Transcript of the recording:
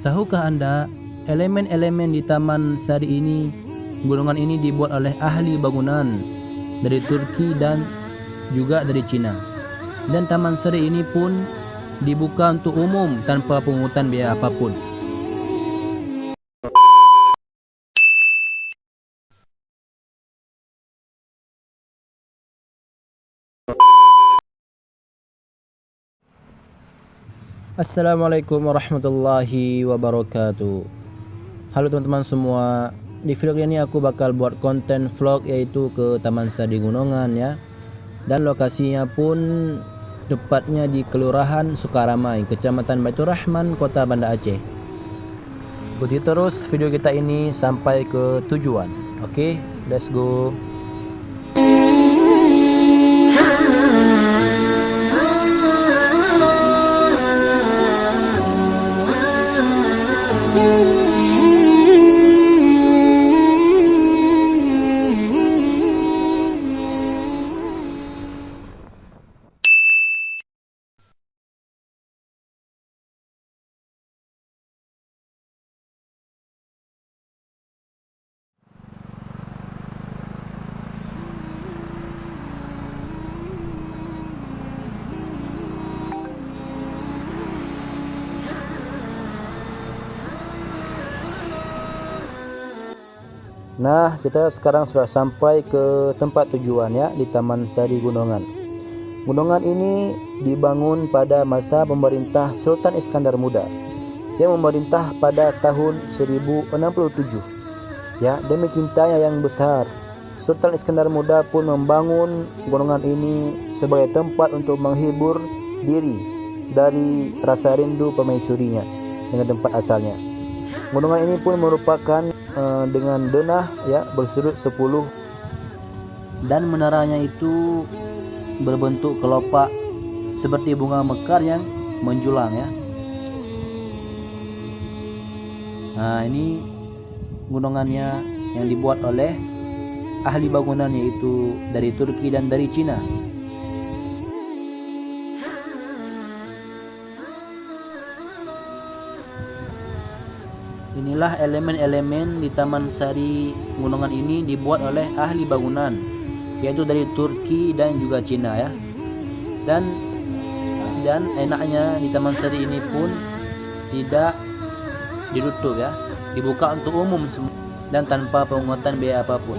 Tahukah Anda, elemen-elemen di Taman Sari ini, gunungan ini dibuat oleh ahli bangunan dari Turki dan juga dari Cina. Dan Taman Sari ini pun dibuka untuk umum tanpa pungutan biaya apapun. Assalamualaikum warahmatullahi wabarakatuh. Halo teman-teman semua. Di video ini aku bakal buat konten vlog yaitu ke Taman Sari Gunungan ya. Dan lokasinya pun tepatnya di Kelurahan Sukaramai, Kecamatan Baitur Rahman, Kota Banda Aceh. Ikuti terus video kita ini sampai ke tujuan. Oke, let's go. Nah, kita sekarang sudah sampai ke tempat tujuan ya, di Taman Sari Gunungan. Gunungan ini dibangun pada masa pemerintah Sultan Iskandar Muda yang memerintah pada tahun 1067. Ya, demi cintanya yang besar, Sultan Iskandar Muda pun membangun gunungan ini sebagai tempat untuk menghibur diri dari rasa rindu permaisurinya dengan tempat asalnya. Gunungan ini pun merupakan dengan denah ya bersudut 10 dan menaranya itu berbentuk kelopak seperti bunga mekar yang menjulang ya. Nah, ini gunungannya yang dibuat oleh ahli bangunan yaitu dari Turki dan dari Cina. Inilah elemen-elemen di Taman Sari Gunungan ini dibuat oleh ahli bangunan yaitu dari Turki dan juga Cina ya. Dan enaknya di Taman Sari ini pun tidak ditutup ya, dibuka untuk umum semua dan tanpa pungutan biaya apapun.